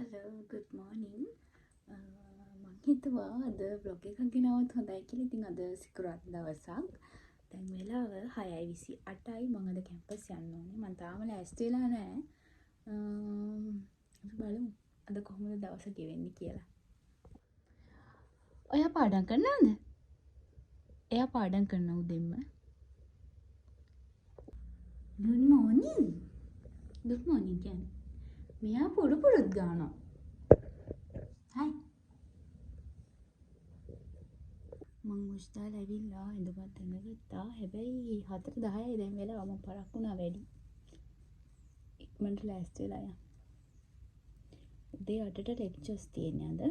Hello, good morning. මං හිතුවා අද vlog එකක් ගෙනාවොත් හොඳයි කියලා. ඉතින් අද සිකුරාදා දවසක්. දැන් වෙලාව 6:28යි. මම අද කැම්පස් යන්න ඕනේ. මං තාම ලෑස්ති වෙලා නැහැ. බලමු අද කොහොමද දවස ගෙවෙන්නේ කියලා. ඔයා පාඩම් කරනවද? එයා පාඩම් කරන උදෙන්ම. Good morning. Good morning කියන්නේ. මෙයා පුරුපුරුත් ගානවා. Hi. මං මුස්තාල ඇවිල්ලා ඉඳපත් ඇඳගත්තා. හැබැයි 4:10යි දැන් වෙලාව. මම පරක් වුණා වැඩි. ඉක්මනට ලෑස්ති වෙලා යන්න. උදේ 8ට ලෙක්චර්ස් තියෙන්නේ අද.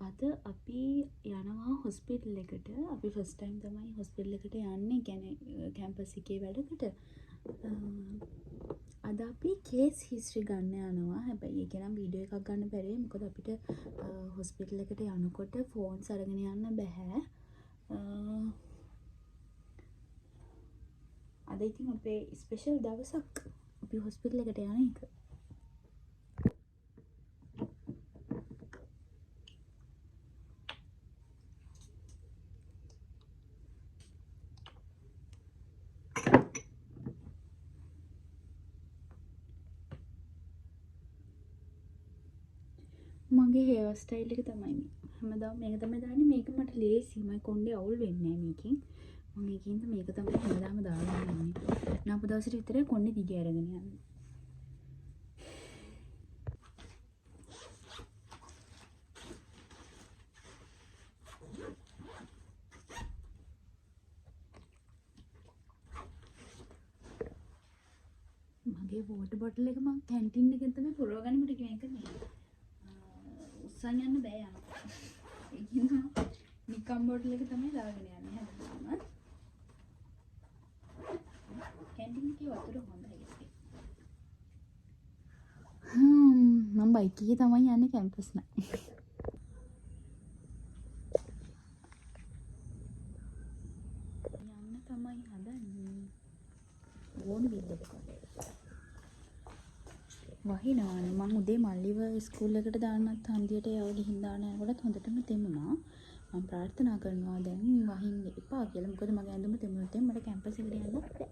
අද අපි යනවා හොස්පිටල් එකට. අපි ෆස්ට් ටයිම් තමයි හොස්පිටල් එකට යන්නේ. කියන්නේ කැම්පස් එකේ වැඩකට. අද අපි කේස් හිස්ටරි ගන්න යනවා. හැබැයි ඒක නම් වීඩියෝ එකක් ගන්න බැරි. මොකද අපිට හොස්පිටල් එකට යනකොට ෆෝන්ස් අරගෙන යන්න බෑ. අද ඉතින් අපේ ස්පෙෂල් දවසක්. අපි හොස්පිටල් එකට යන එක. මගේ හේර් ස්ටයිල් එක තමයි මේ. හැමදාම මේක තමයි දාන්නේ. මේක මට ලේසි. මම කොණ්ඩේ අවුල් වෙන්නේ නැහැ මේකෙන්. මම ඒකින්ද මේක තමයි හැමදාම දාගෙන යන්නේ. නාපු දවසට විතරේ කොණ්ඩේ දිග අරගෙන යන්නේ. මගේ වෝටර් බොටල් එක මම කැන්ටින් එකෙන් තමයි පුරවගන්නේ. මට මේක නේ. උස්සන් යන්න බෑ යනවා. ඒකින්ද නිකම් බොටල් එක තමයි දාගෙන යන්නේ හැමදාම. කැන්ටින් එකේ වතුර හොඳයි. මම බයික් එකේ තමයි යන්නේ කැම්පස් නම්. යන්න තමයි හදන්නේ. ඕන විදිහට. වහිනවනේ. මම උදේ මල්ලිව ස්කූල් එකට දාන්නත් හන්දියට යව ගිහින් දාන යනකොටත් හොඳටම තෙමුණා. මම ප්‍රාර්ථනා කරනවා දැන් වහින්න එපා කියලා. මොකද මගේ ඇඳුම තෙමුනොත් මට කැම්පස් එකට යන්න බැහැ.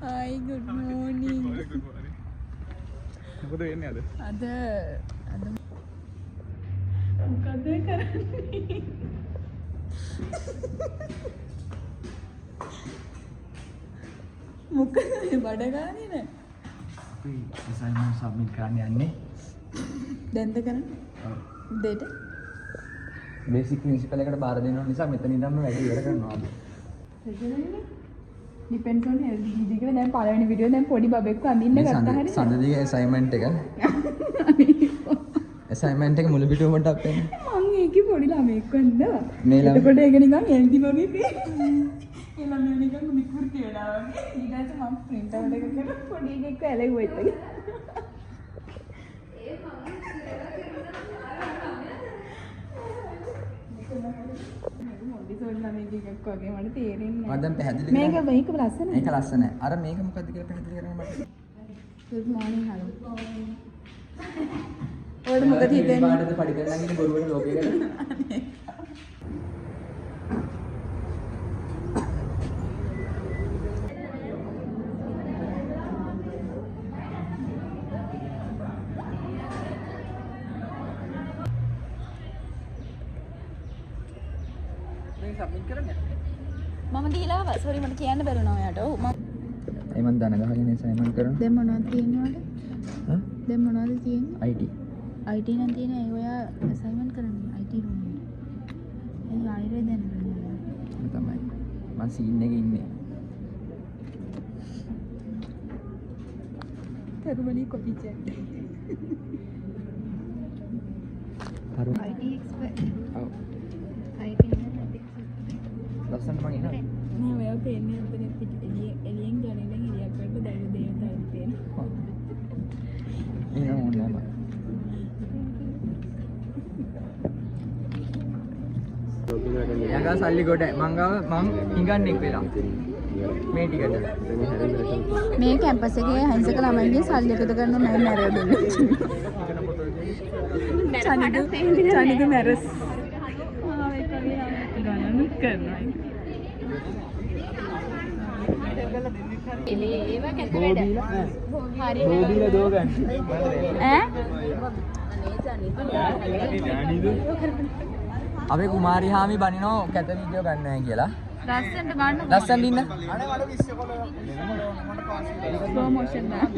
Hi, good morning. මොකද වෙන්නේ අද? අද මොකද කරන්නේ? මොකද බඩ ගානේ නේ? අපි assignment submit කරන්න යන්නේ. දැන්ද කරන්නේ? ඔව්. දෙට? බේසික් ප්‍රින්සිපල් එකට බාර දෙනවා නිසා මෙතන ඉඳන්ම වැඩි ඉවර කරනවා අපි. එදෙන්නේ? depends on healthy eating කියලා දැන් පළවෙනි වීඩියෝ දැන් පොඩි බබෙක්ව අඳින්න ගත්තා හරිද? සඳදිගේ assignment එක. assignment එක මුළු පිටුවම ටක් වෙනවා. මං ඒකේ පොඩි ළමෙක් වන්දා. මේ ළමයි එතකොට ඒක නිකන් healthy වගේ පේනවා. ඒ ළමයා නිකන් මිකුර්ති වෙලා වගේ. ඊට පස්සේ මම print out එක කරලා පොඩි එකෙක් ඇලෙව්වා ඉතින්. වගේ මට තේරෙන්නේ මම දැන් පැහැදිලි මේක මේක ලස්සනයි. මේක ලස්සනයි. අර මේක මොකද්ද කියලා පැහැදිලි කරන්න මට. good morning hello. ඔයාලට මොකද හිතෙන්නේ? පාඩද පඩි කරලා ඉන්නේ බොරුවට ලෝකයකට. සබ්මිට් කරන්න. මම දීලා ආවා. සෝරි මට කියන්න බැරුණා ඔයාට. ඔව් මම ඒ මන් දන ගහගෙන assignment කරනවා. දැන් මොනවද තියෙනවද? හා? දැන් මොනවද තියෙන්නේ? IT. IT නම් තියෙන්නේ ඒ ඔයා assignment කරන්නේ IT room එකට. ඒ ආයුර්වේද දැනගන්න. ඒක තමයි. මං සීන් එකේ ඉන්නේ. තරුමණී කොපි චැට්. IT expert. ඔව්. IT නේද? ලස්සනට මං ඉන්නවා. නෑ ඔයා පේන්නේ අපේ පිට එළියෙන් ගණනෙන් එළියක් වලට දෛව දේවතාවුන් තියෙනවා. ඉන්න ඕනේ නෑ. යගා සල්ලි කොට මං හිඟන්නෙක් වෙලා මේ ටිකට මේ කැම්පස් එකේ අහිංසක ළමයින්ගේ සල්ලි එකතු කරනවා මම මැරෙව දෙන්නේ. චනිදු මැරස්. ගණනුත් කරනවා. ඒව කැත වැඩ. හරි. බෝදීලා දෝ ගන්න. ඈ? අපේ කුමාරි හාමි බනිනෝ කැත වීඩියෝ ගන්නවා කියලා. ලස්සනට ගන්න. ලස්සනට ඉන්න. ස්ලෝ මොෂන් දාන්න.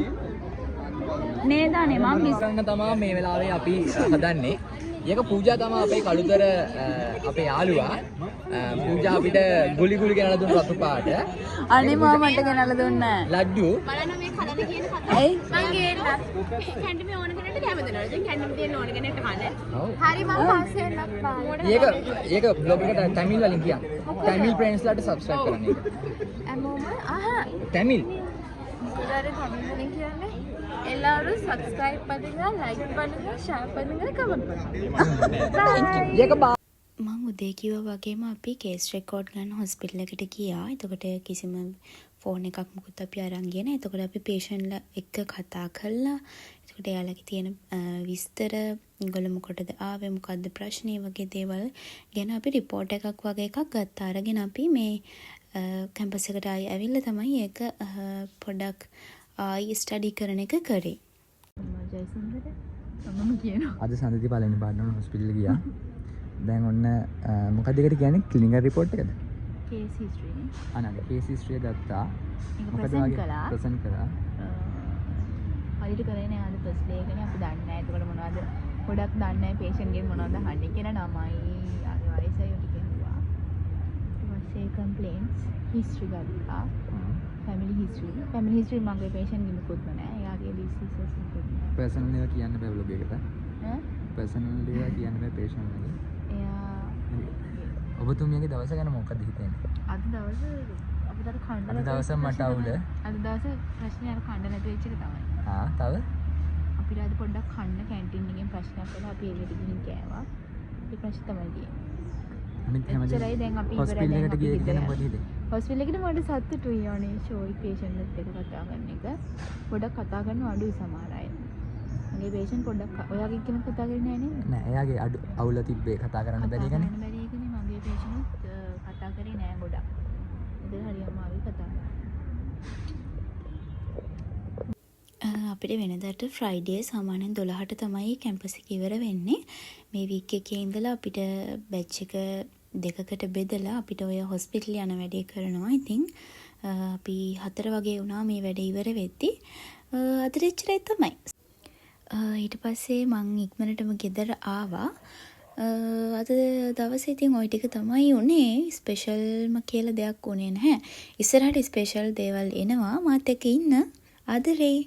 නේද අනේ මම මිස් ගන්න තමයි මේ වෙලාවේ අපි හදන්නේ. ඒක පූජා තමයි අපේ කළුතර අපේ යාළුවා. පූජා අපිට ගුලි ගුලි ගෙනලා දුන්න රතු පාට. අනේ මම මට ගෙනල්ලා දුන්නේ ලඩ්ඩු. බලන්න මේ කලද කියන කතාව. ඇයි? මං ගේලා කැන්ඩිමේ ඕන කෙනෙක්ට කැම දෙනවා. දැන් කැන්ඩිමේ තියෙන ඕන කෙනෙක්ට කන්න. ඔව්. හරි මම පස්සේ එන්නත් පාන. ඒක බ්ලොග් එකට තමිල් වලින් කියන්න. තමිල් ෆ්‍රෙන්ඩ්ස්ලාට සබ්ස්ක්‍රයිබ් කරන්න ඒක. හැමෝම අහා තමිල්. ඉතාලේ කමෙන්ට් වලින් කියන්නේ எல்லாரும் subscribe பண்ணுங்க like பண்ணுங்க share பண்ணுங்க comment பண்ணுங்க. ඒක මං උදේ කිව්වා වගේම අපි කේස් රෙකෝඩ් ගන්න හොස්පිටල් එකට ගියා. එතකොට කිසිම ෆෝන් එකක් මුකුත් අපි අරන් ගියේ නැහැ. එතකොට අපි පේෂන්ට්ලා එක්ක කතා කළා. එතකොට එයාලගේ තියෙන විස්තර, ඒගොල්ලෝ මොකටද ආවේ, මොකද්ද ප්‍රශ්නේ වගේ දේවල් ගැන අපි රිපෝට් එකක් වගේ එකක් ගත්තා. අරගෙන අපි මේ කැම්පස් එකට ආයි ඇවිල්ලා තමයි ඒක පොඩක් ආයි ස්ටඩි කරන එක කරේ. ජයසුන්දර මම කියනවා. අද සඳති පළවෙනි පාඩම හොස්පිටල් ගියා. දැන් ඔන්න මොකක්ද ඒකට කියන්නේ ක්ලිනිකල් රිපෝට් එකද? කේස් හිස්ටරි නේ. අනගේ කේස් හිස්ටරි ගත්තා. ඒක මොකද present වගේ කළා. ප්‍රසන්ට් කරා. හරියට කරේ නෑ අද ෆස්ට් ඩේ එකනේ අපි දන්නේ නෑ. ඒකට මොනවද ගොඩක් දන්නේ නෑ patient ගෙන් මොනවද අහන්නේ කියලා නමයි අනිවාර්යයි ඔය ටික හුවා. ඊට පස්සේ complaints history ගත්තා. family history මගේ patient ගෙ මොකුත් නෑ. එයාගේ diseases මොකුත් නෑ. පර්සනල් ඒවා කියන්න බෑ බ්ලොග් එකට. ඈ පර්සනල් ඒවා කියන්න බෑ patient වගේ. එයා ඔබතුමියගේ දවස ගැන මොකක්ද හිතන්නේ? අද දවසේ අපිට අර කන්න අද දවස මට අවුල. අද දවසේ ප්‍රශ්නේ අර කන්න නැති වෙච්ච එක තමයි. තව අපිට අද පොඩ්ඩක් කන්න කැන්ටින් එකෙන් ප්‍රශ්නයක් කළා අපි එළියට ගිහින් කෑවා. ඒ ප්‍රශ්න තමයි තියෙන්නේ. අනිත් එච්චරයි දැන් අපි ඉවරයි. හොස්පිටල් එකට ගියේ කියන මොකද හිතේ? හොස්පිටල් එකට මට සතුටුයි යෝනේ ෂෝයි පේෂන්ට්ස් එක්ක කතා කරන එක. පොඩ්ඩක් කතා කරන අඩුයි සමහර අය. මගේ පේෂන්ට් පොඩ්ඩක් ඔයාගේ කෙනෙක් කතා කරන්නේ නැහැ නේද? නෑ එයාගේ අවුල තිබ්බේ කතා කරන්න බැරි එකනේ. කරන්න බැරි එකනේ මගේ පේෂන්ට්ස් කතා කරේ නෑ ගොඩක්. ඉතින් හරි අමාරුයි කතා කරන්න. අපිට වෙනදාට ෆ්‍රයිඩේ සාමාන්‍යයෙන් 12ට තමයි කැම්පස් එක ඉවර වෙන්නේ. මේ වීක් එකේ ඉඳලා අපිට බැච් එක දෙකකට බෙදලා අපිට ඔය හොස්පිටල් යන වැඩේ කරනවා. ඉතින් අපි 4 වගේ වුණා මේ වැඩේ ඉවර වෙද්දි. අදට එච්චරයි තමයි. ඊට පස්සේ මං ඉක්මනටම ගෙදර ආවා. අද දවසේ ඉතින් ওই ටික තමයි උනේ. ස්පෙෂල්ම කියලා දෙයක් උනේ නැහැ. ඉස්සරහට ස්පෙෂල් දේවල් එනවා. මාත් එක්ක ඉන්න. ආදරේ.